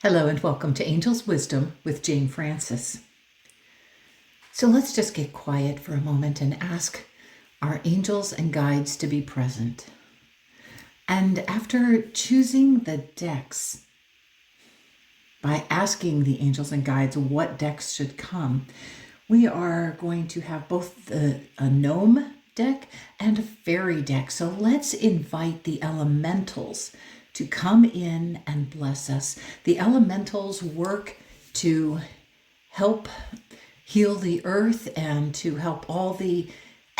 Hello and welcome to Angel's Wisdom with Jane Francis. So let's just get quiet for a moment and ask our angels and guides to be present. And after choosing the decks, by asking the angels and guides what decks should come, we are going to have both a GNOME deck and a FAERIE deck. So let's invite the elementals to come in and bless us. The elementals work to help heal the earth and to help all the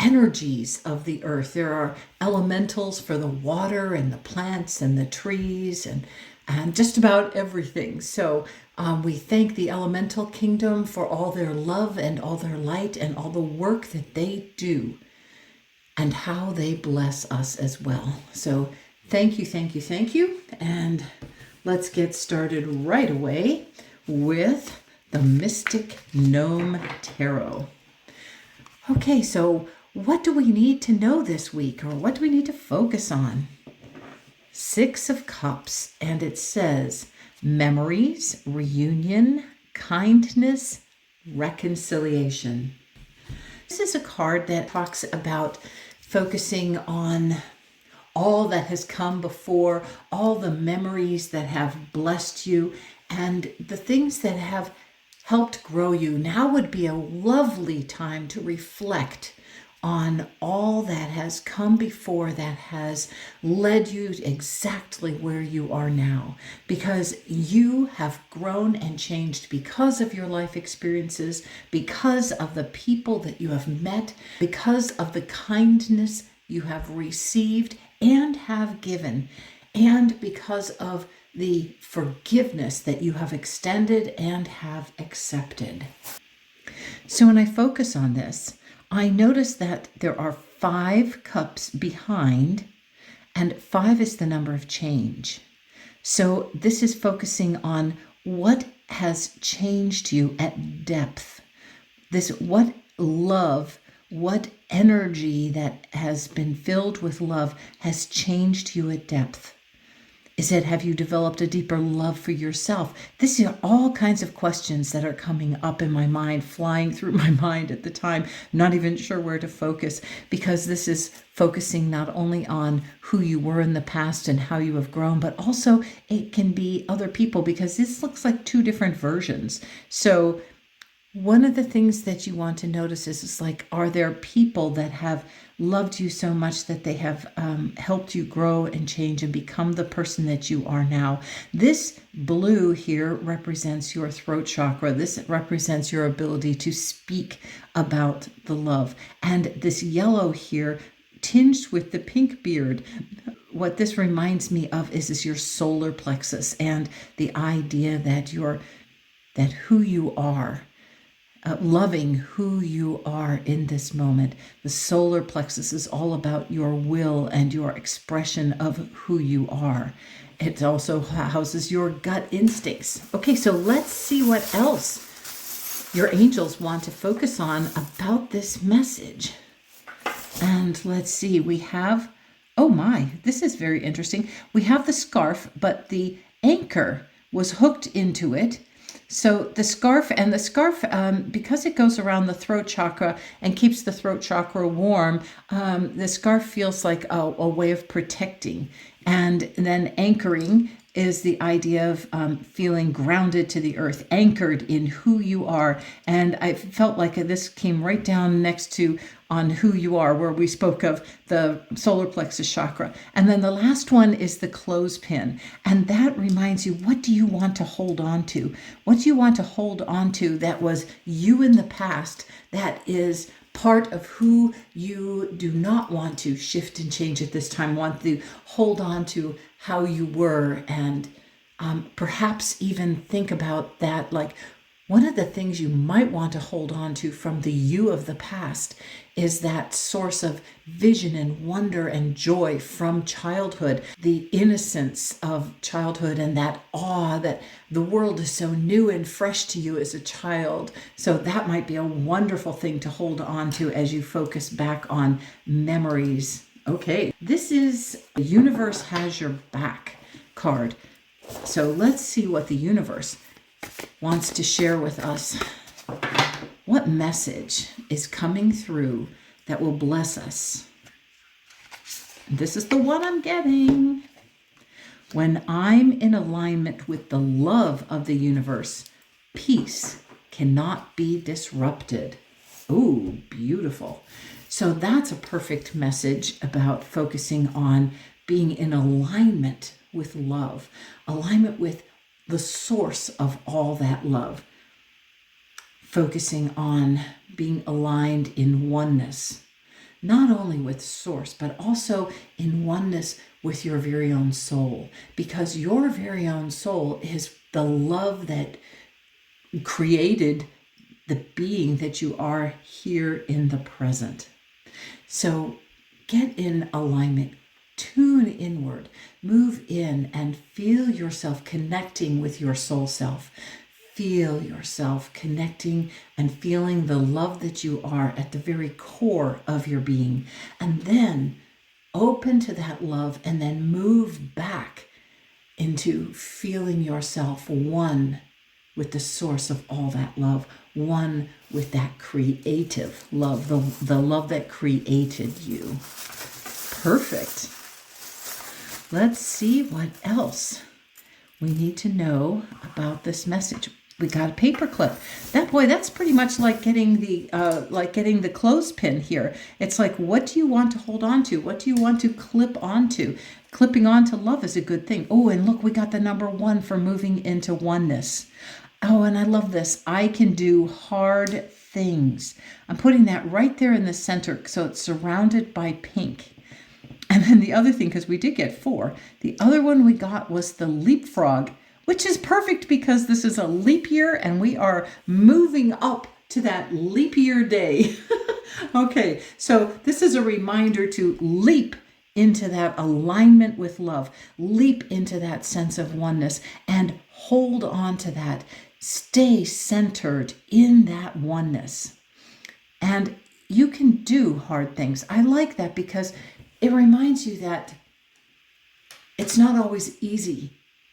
energies of the earth. There are elementals for the water and the plants and the trees and just about everything. So we thank the elemental kingdom for all their love and all their light and all the work that they do and how they bless us as well. So thank you, thank you, thank you. And let's get started right away with the Mystic GNOME Tarot. Okay, so what do we need to know this week, or what do we need to focus on? 6 of Cups, and it says memories, reunion, kindness, reconciliation. This is a card that talks about focusing on all that has come before, all the memories that have blessed you, and the things that have helped grow you. Now would be a lovely time to reflect on all that has come before that has led you exactly where you are now, because you have grown and changed because of your life experiences, because of the people that you have met, because of the kindness you have received and have given, and because of the forgiveness that you have extended and have accepted. So when I focus on this, I notice that there are 5 cups behind, and 5 is the number of change. So this is focusing on what has changed you at depth. What love, what energy that has been filled with love has changed you at depth. Have you developed a deeper love for yourself? These are all kinds of questions that are coming up in my mind, flying through my mind at the time, not even sure where to focus, because this is focusing not only on who you were in the past and how you have grown, but also it can be other people, because this looks like 2 different versions. So one of the things that you want to notice is like, are there people that have loved you so much that they have helped you grow and change and become the person that you are now? This blue here represents your throat chakra. This represents your ability to speak about the love. And this yellow here, tinged with the pink beard, what this reminds me of is your solar plexus and the idea that who you are, loving who you are in this moment. The solar plexus is all about your will and your expression of who you are. It also houses your gut instincts. Okay, so let's see what else your angels want to focus on about this message. And let's see, we have, oh my, this is very interesting. We have the scarf, but the anchor was hooked into it. So the scarf, because it goes around the throat chakra and keeps the throat chakra warm, the scarf feels like a way of protecting. And then anchoring is the idea of feeling grounded to the earth, anchored in who you are. And I felt like this came right down next to on who you are, where we spoke of the solar plexus chakra. And then the last one is the clothespin. And that reminds you, what do you want to hold on to? What do you want to hold on to that was you in the past, that is part of who you do not want to shift and change at this time, want to hold on to how you were, and perhaps even think about that. Like, one of the things you might want to hold on to from the you of the past is that source of vision and wonder and joy from childhood, the innocence of childhood, and that awe that the world is so new and fresh to you as a child. So that might be a wonderful thing to hold on to as you focus back on memories. Okay, this is The Universe Has Your Back card. So let's see what the universe wants to share with us. What message is coming through that will bless us? This is the one I'm getting. When I'm in alignment with the love of the universe, peace cannot be disrupted. Ooh, beautiful. So that's a perfect message about focusing on being in alignment with love, alignment with the source of all that love, focusing on being aligned in oneness, not only with source, but also in oneness with your very own soul, because your very own soul is the love that created the being that you are here in the present. So get in alignment, tune inward, move in and feel yourself connecting with your soul self. Feel yourself connecting and feeling the love that you are at the very core of your being. And then open to that love and then move back into feeling yourself one with the source of all that love, one with that creative love, the love that created you. Perfect. Let's see what else we need to know about this message. We got a paper clip. That's pretty much like getting the clothespin here. It's like, what do you want to hold on to? What do you want to clip onto? Clipping onto love is a good thing. Oh, and look, we got the number 1 for moving into oneness. Oh, and I love this. I can do hard things. I'm putting that right there in the center, so it's surrounded by pink. And then the other thing, because we did get 4, the other one we got was the leapfrog, which is perfect because this is a leap year and we are moving up to that leap year day. Okay, so this is a reminder to leap into that alignment with love, leap into that sense of oneness and hold on to that. Stay centered in that oneness. And you can do hard things. I like that because it reminds you that it's not always easy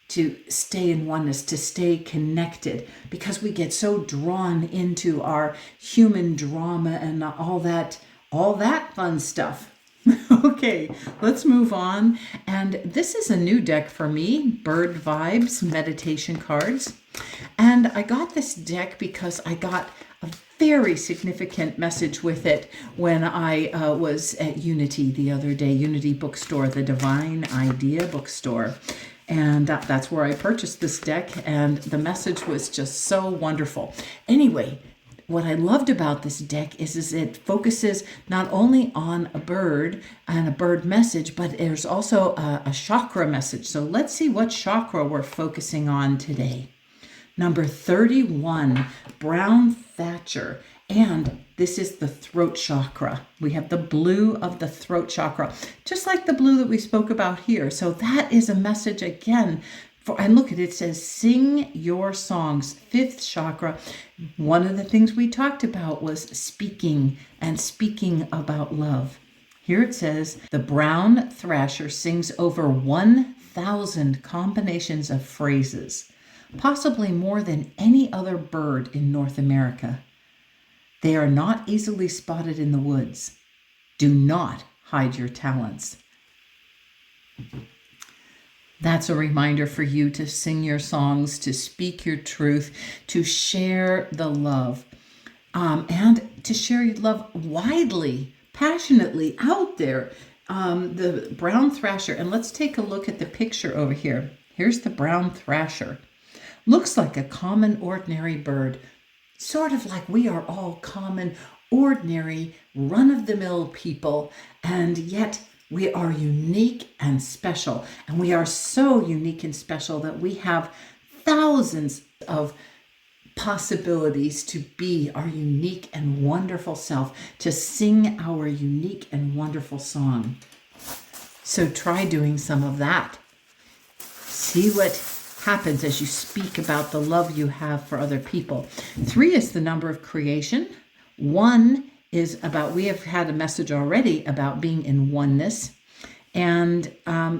to stay in oneness, to stay connected, because we get so drawn into our human drama and all that fun stuff. Okay, let's move on. And this is a new deck for me, Bird Vibes Meditation Cards. And I got this deck because I got a very significant message with it when I was at Unity the other day, Unity Bookstore, the Divine Idea Bookstore. And that's where I purchased this deck, and the message was just so wonderful. Anyway, what I loved about this deck is it focuses not only on a bird and a bird message, but there's also a chakra message. So let's see what chakra we're focusing on today. Number 31, brown thatcher. And this is the throat chakra. We have the blue of the throat chakra, just like the blue that we spoke about here. So that is a message again. And look at it, says, sing your songs, 5th chakra. One of the things we talked about was speaking and speaking about love. Here it says, the brown thrasher sings over 1,000 combinations of phrases, possibly more than any other bird in North America. They are not easily spotted in the woods. Do not hide your talents. That's a reminder for you to sing your songs, to speak your truth, to share the love, and to share your love widely, passionately out there. The brown thrasher, and let's take a look at the picture over here. Here's the brown thrasher. Looks like a common, ordinary bird, sort of like we are all common, ordinary, run-of-the-mill people, and yet we are unique and special. And we are so unique and special that we have thousands of possibilities to be our unique and wonderful self, to sing our unique and wonderful song. So try doing some of that. See what happens as you speak about the love you have for other people. 3 is the number of creation. 1 is about, we have had a message already about being in oneness. And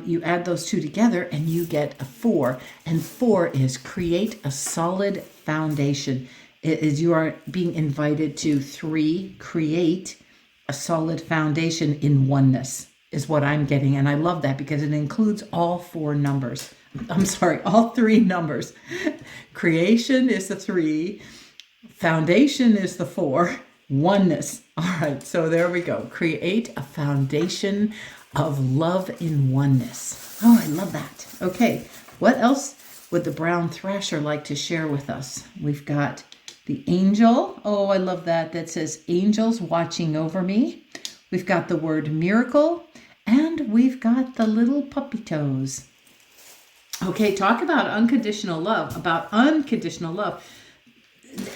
you add those two together and you get a 4. And 4 is create a solid foundation. It is you are being invited to 3, create a solid foundation in oneness is what I'm getting. And I love that because it includes all 4 numbers. I'm sorry, all 3 numbers. Creation is the 3, foundation is the 4, oneness. All right, so there we go. Create a foundation of love in oneness. Oh, I love that. Okay, what else would the brown thrasher like to share with us? We've got the angel. Oh, I love that. That says angels watching over me. We've got the word miracle, and we've got the little puppy toes. Okay, talk about unconditional love.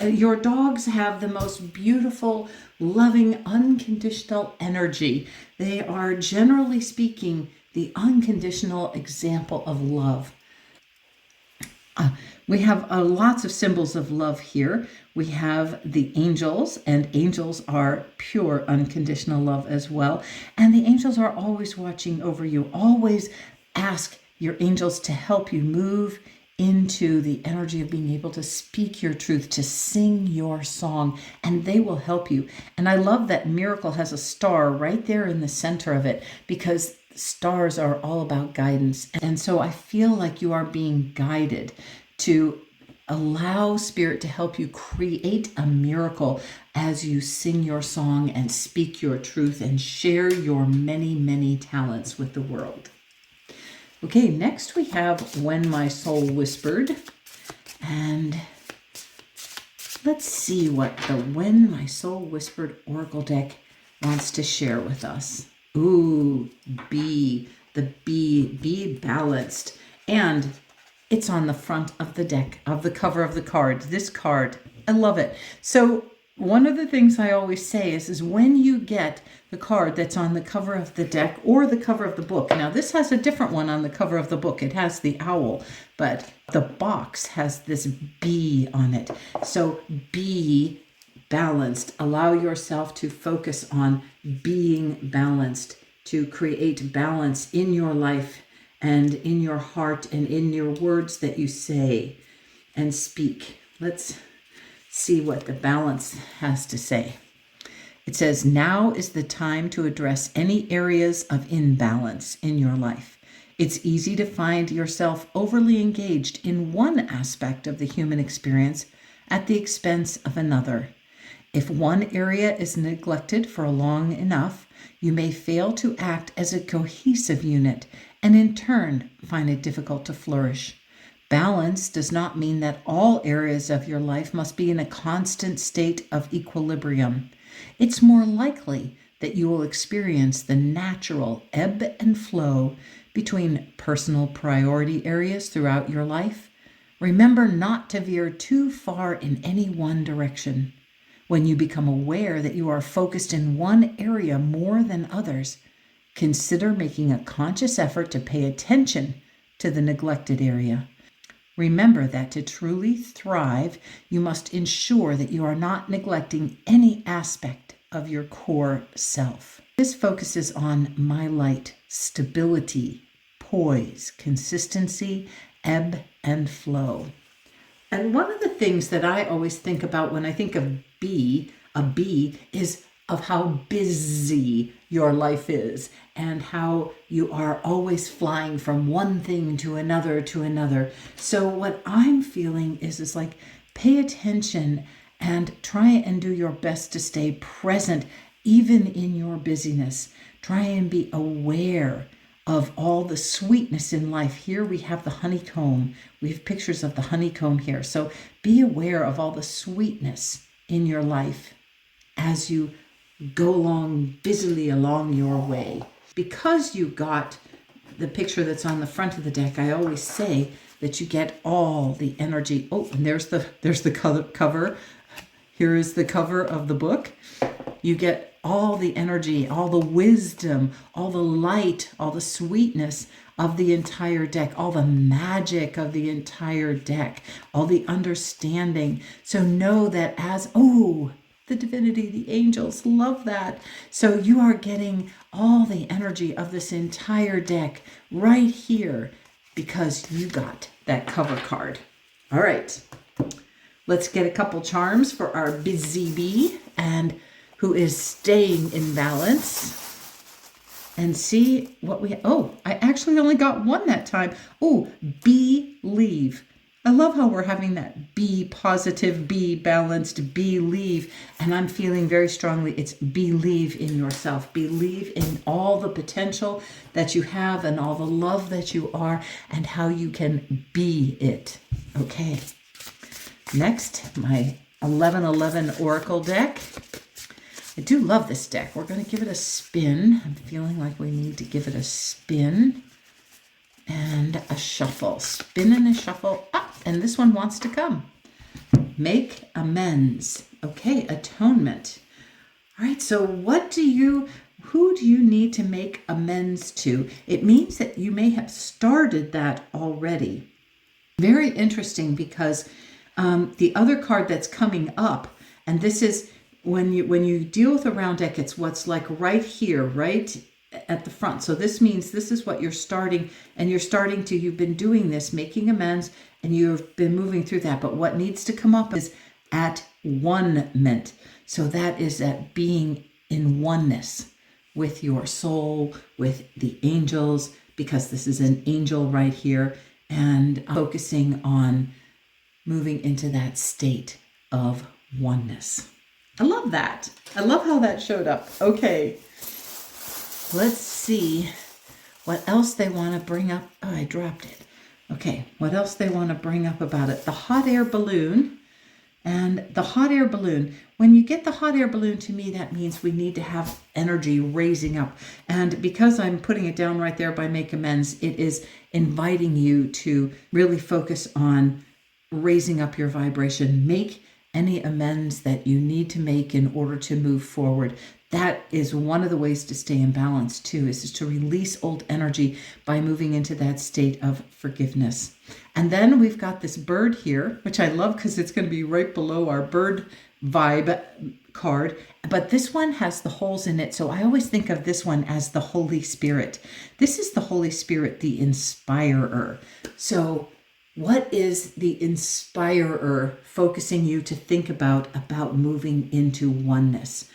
Your dogs have the most beautiful, loving, unconditional energy. They are, generally speaking, the unconditional example of love. We have lots of symbols of love here. We have the angels, and angels are pure unconditional love as well. And the angels are always watching over you. Always ask your angels to help you move into the energy of being able to speak your truth, to sing your song, and they will help you. And I love that miracle has a star right there in the center of it, because stars are all about guidance. And so I feel like you are being guided to allow Spirit to help you create a miracle as you sing your song and speak your truth and share your many, many talents with the world. Okay, next we have When My Soul Whispered. And let's see what the When My Soul Whispered Oracle deck wants to share with us. Ooh, B, the B, be balanced. And it's on the front of the deck, of the cover of the card. This card, I love it. So one of the things I always say is when you get the card that's on the cover of the deck or the cover of the book. Now this has a different one on the cover of the book. It has the owl, but the box has this bee on it. So be balanced. Allow yourself to focus on being balanced, to create balance in your life and in your heart and in your words that you say and speak. Let's see what the balance has to say. It says, now is the time to address any areas of imbalance in your life. It's easy to find yourself overly engaged in one aspect of the human experience at the expense of another. If one area is neglected for long enough, you may fail to act as a cohesive unit and in turn find it difficult to flourish. Balance does not mean that all areas of your life must be in a constant state of equilibrium. It's more likely that you will experience the natural ebb and flow between personal priority areas throughout your life. Remember not to veer too far in any one direction. When you become aware that you are focused in one area more than others, consider making a conscious effort to pay attention to the neglected area. Remember that to truly thrive, you must ensure that you are not neglecting any aspect of your core self. This focuses on my light, stability, poise, consistency, ebb and flow. And one of the things that I always think about when I think of a bee, is of how busy your life is and how you are always flying from one thing to another to another. So what I'm feeling is like, pay attention and try and do your best to stay present even in your busyness. Try and be aware of all the sweetness in life. Here we have the honeycomb. We have pictures of the honeycomb here. So be aware of all the sweetness in your life as you go along busily along your way. Because you got the picture that's on the front of the deck, I always say that you get all the energy. Oh, and there's the cover. Here is the cover of the book. You get all the energy, all the wisdom, all the light, all the sweetness of the entire deck, all the magic of the entire deck, all the understanding. So know that the divinity, the angels. Love that. So you are getting all the energy of this entire deck right here because you got that cover card. All right. Let's get a couple charms for our busy bee and who is staying in balance. And see what we, oh, I actually only got one that time. Oh, believe. I love how we're having that be positive, be balanced, believe. And I'm feeling very strongly it's believe in yourself. Believe in all the potential that you have and all the love that you are and how you can be it. Okay. Next, my 1111 Oracle deck. I do love this deck. We're going to give it a spin. I'm feeling like we need to give it a spin and a shuffle. Spin and a shuffle. Ah, and this one wants to come. Make amends. Okay, atonement. All right, so who do you need to make amends to? It means that you may have started that already. Very interesting because the other card that's coming up, and this is when you deal with a round deck, it's what's like right here, right at the front. So this means this is what you're starting, and you've been doing this, making amends, and you've been moving through that. But what needs to come up is at one-ment. So that is at being in oneness with your soul, with the angels, because this is an angel right here, and focusing on moving into that state of oneness. I love that. I love how that showed up. Okay, let's see what else they want to bring up. Oh, I dropped it. Okay, what else they want to bring up about it. The hot air balloon. And the hot air balloon, when you get the hot air balloon, to me, that means we need to have energy raising up. And because I'm putting it down right there by make amends, it is inviting you to really focus on raising up your vibration. Make any amends that you need to make in order to move forward. That is one of the ways to stay in balance too, is to release old energy by moving into that state of forgiveness. And then we've got this bird here, which I love because it's going to be right below our bird vibe card. But this one has the holes in it. So I always think of this one as the Holy Spirit. This is the Holy Spirit, the inspirer. So what is the inspirer focusing you to think about moving into oneness?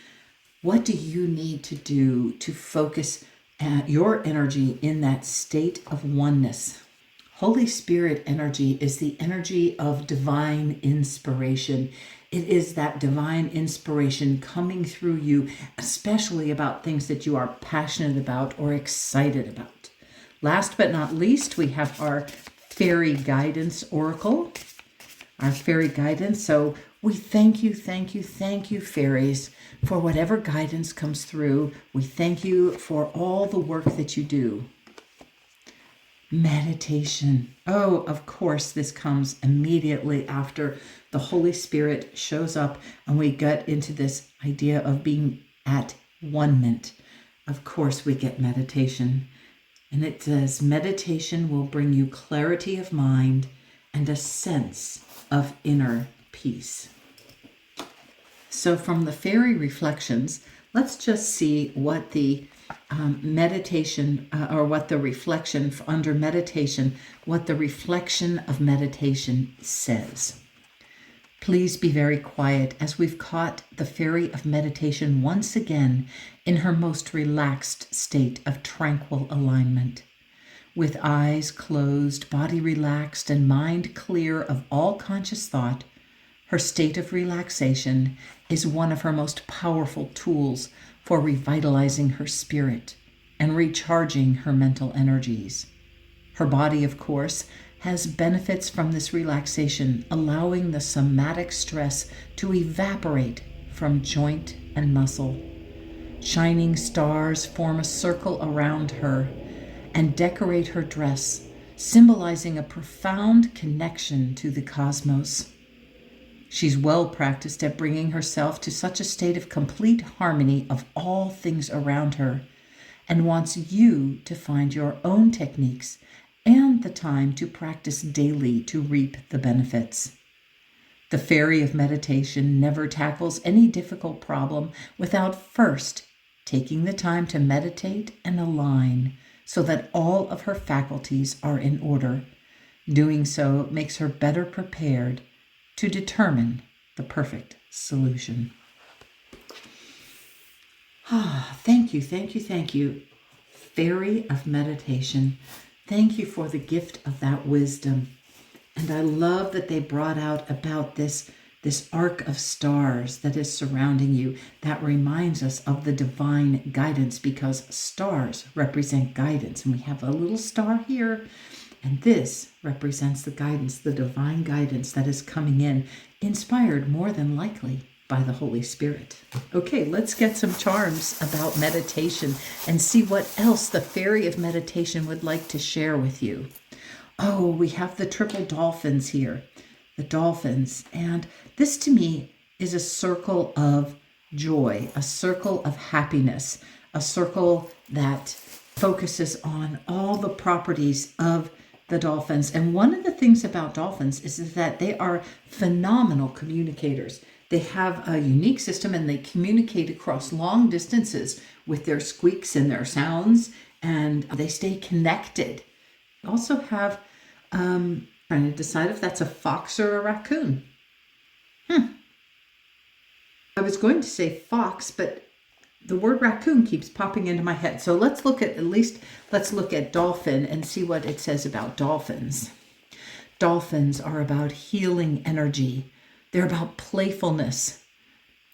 What do you need to do to focus your energy in that state of oneness? Holy Spirit energy is the energy of divine inspiration. It is that divine inspiration coming through you, especially about things that you are passionate about or excited about. Last but not least, we have our fairy guidance oracle, our fairy guidance. So we thank you, fairies, for whatever guidance comes through. We thank you for all the work that you do. Meditation. Oh, of course, this comes immediately after the Holy Spirit shows up and we get into this idea of being at one-ment. Of course, we get meditation. And it says, meditation will bring you clarity of mind and a sense of inner peace. So from the fairy reflections, let's just see what the meditation or what the reflection under meditation, what the reflection of meditation says. Please be very quiet as we've caught the fairy of meditation once again in her most relaxed state of tranquil alignment. With eyes closed, body relaxed, and mind clear of all conscious thought, her state of relaxation is one of her most powerful tools for revitalizing her spirit and recharging her mental energies. Her body, of course, has benefits from this relaxation, allowing the somatic stress to evaporate from joint and muscle. Shining stars form a circle around her and decorate her dress, symbolizing a profound connection to the cosmos. She's well practiced at bringing herself to such a state of complete harmony of all things around her, and wants you to find your own techniques and the time to practice daily to reap the benefits. The fairy of meditation never tackles any difficult problem without first taking the time to meditate and align so that all of her faculties are in order. Doing so makes her better prepared to determine the perfect solution. Thank you, thank you, thank you. Fairy of meditation, thank you for the gift of that wisdom. And I love that they brought out about this arc of stars that is surrounding you. That reminds us of the divine guidance, because stars represent guidance. And we have a little star here. And this represents the guidance, the divine guidance that is coming in, inspired more than likely by the Holy Spirit. Okay, let's get some charms about meditation and see what else the fairy of meditation would like to share with you. Oh, we have the triple dolphins here, the dolphins. And this to me is a circle of joy, a circle of happiness, a circle that focuses on all the properties of the dolphins. And one of the things about dolphins is that they are phenomenal communicators. They have a unique system and they communicate across long distances with their squeaks and their sounds, and they stay connected. They also have, trying to decide if that's a fox or a raccoon. I was going to say fox, but the word raccoon keeps popping into my head. So let's look at dolphin and see what it says about dolphins. Dolphins are about healing energy. They're about playfulness.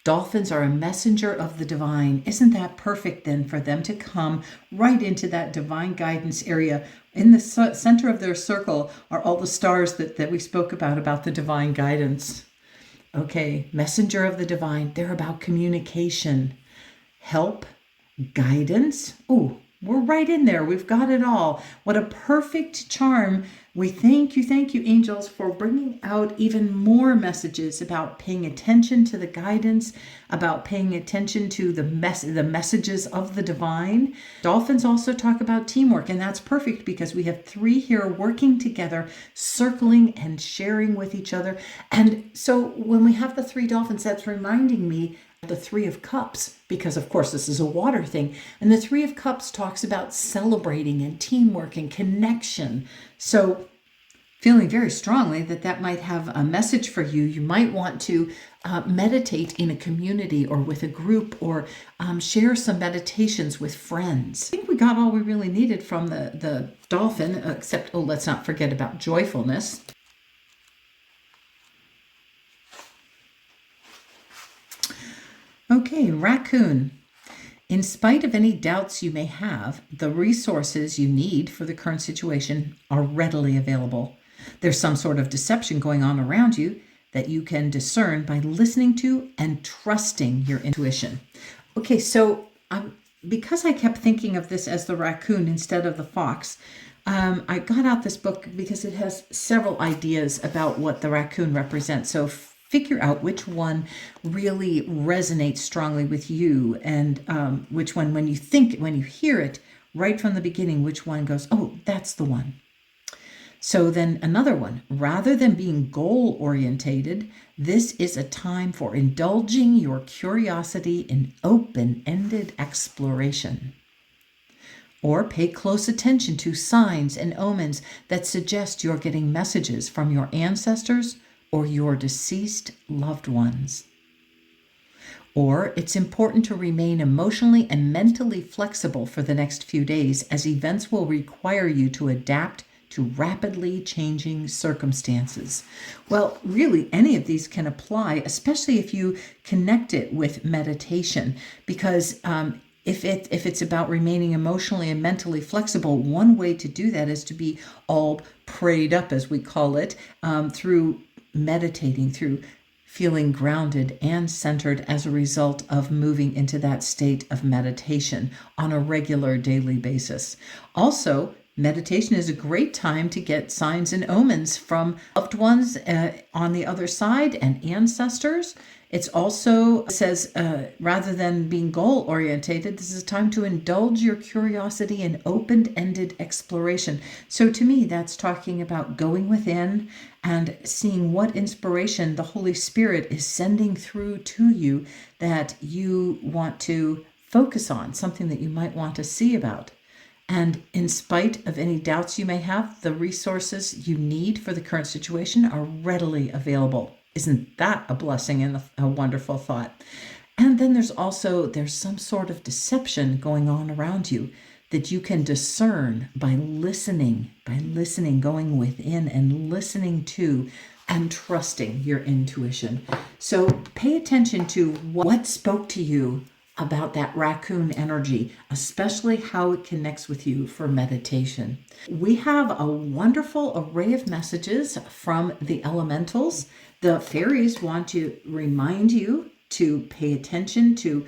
Dolphins are a messenger of the divine. Isn't that perfect then for them to come right into that divine guidance area? In the center of their circle are all the stars that we spoke about the divine guidance. Okay, messenger of the divine. They're about communication, help, guidance. Oh, we're right in there. We've got it all. What a perfect charm. We thank you, angels, for bringing out even more messages about paying attention to the guidance, about paying attention to the messages of the divine. Dolphins also talk about teamwork, and that's perfect because we have three here working together, circling and sharing with each other. And so when we have the three dolphins, that's reminding me the Three of Cups, because of course this is a water thing. And the Three of Cups talks about celebrating and teamwork and connection. So feeling very strongly that might have a message for you. You might want to meditate in a community or with a group, or share some meditations with friends. I think we got all we really needed from the dolphin, except, let's not forget about joyfulness. Okay, raccoon. In spite of any doubts you may have, the resources you need for the current situation are readily available. There's some sort of deception going on around you that you can discern by listening to and trusting your intuition. Okay, so because I kept thinking of this as the raccoon instead of the fox, I got out this book because it has several ideas about what the raccoon represents. So figure out which one really resonates strongly with you, and which one, when you hear it right from the beginning, which one goes, oh, that's the one. So then another one, rather than being goal-orientated, this is a time for indulging your curiosity in open-ended exploration. Or pay close attention to signs and omens that suggest you're getting messages from your ancestors or your deceased loved ones. Or it's important to remain emotionally and mentally flexible for the next few days, as events will require you to adapt to rapidly changing circumstances. Well, really, any of these can apply, especially if you connect it with meditation, because if it's about remaining emotionally and mentally flexible, one way to do that is to be all prayed up, as we call it, through meditating, through feeling grounded and centered as a result of moving into that state of meditation on a regular daily basis. Also, Meditation is a great time to get signs and omens from loved ones on the other side and ancestors. It's also says, rather than being goal-orientated, this is a time to indulge your curiosity in open-ended exploration. So to me, that's talking about going within and seeing what inspiration the Holy Spirit is sending through to you that you want to focus on, something that you might want to see about. And in spite of any doubts you may have, the resources you need for the current situation are readily available. Isn't that a blessing and a wonderful thought? And then there's some sort of deception going on around you that you can discern by listening, going within and listening to and trusting your intuition. So pay attention to what spoke to you about that raccoon energy, especially how it connects with you for meditation. We have a wonderful array of messages from the elementals. The fairies want to remind you to pay attention to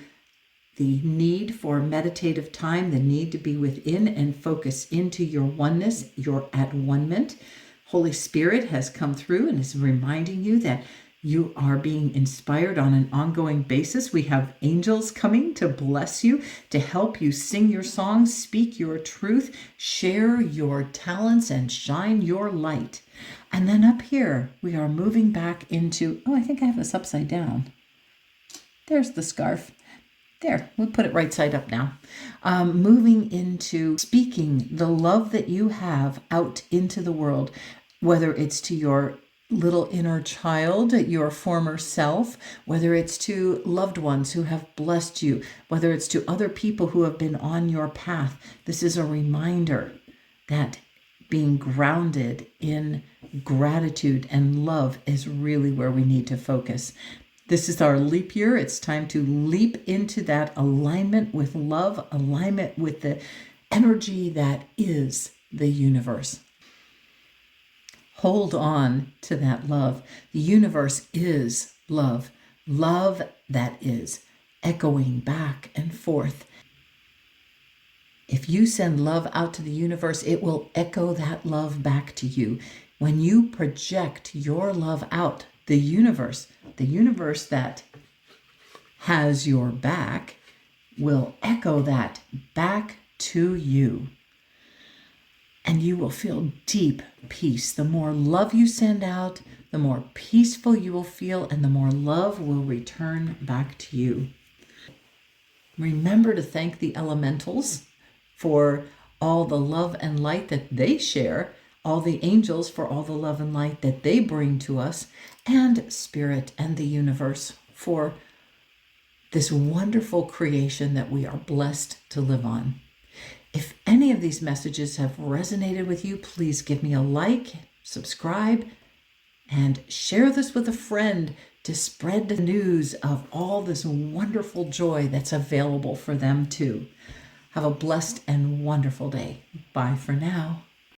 the need for meditative time, the need to be within and focus into your oneness, your at one-ment. Holy Spirit has come through and is reminding you that you are being inspired on an ongoing basis. We have angels coming to bless you, to help you sing your songs, speak your truth, share your talents, and shine your light. And then up here, we are moving back into, I think I have this upside down. There's the scarf. There, we'll put it right side up now. Moving into speaking the love that you have out into the world, whether it's to your little inner child, your former self, whether it's to loved ones who have blessed you, whether it's to other people who have been on your path. This is a reminder that being grounded in gratitude and love is really where we need to focus. This is our leap year. It's time to leap into that alignment with love, alignment with the energy that is the universe. Hold on to that love. The universe is love. Love that is echoing back and forth. If you send love out to the universe, it will echo that love back to you. When you project your love out, the universe that has your back, will echo that back to you. And you will feel deep peace. The more love you send out, the more peaceful you will feel, and the more love will return back to you. Remember to thank the elementals for all the love and light that they share, all the angels for all the love and light that they bring to us, and Spirit and the universe for this wonderful creation that we are blessed to live on. If any of these messages have resonated with you, please give me a like, subscribe, and share this with a friend to spread the news of all this wonderful joy that's available for them too. Have a blessed and wonderful day. Bye for now.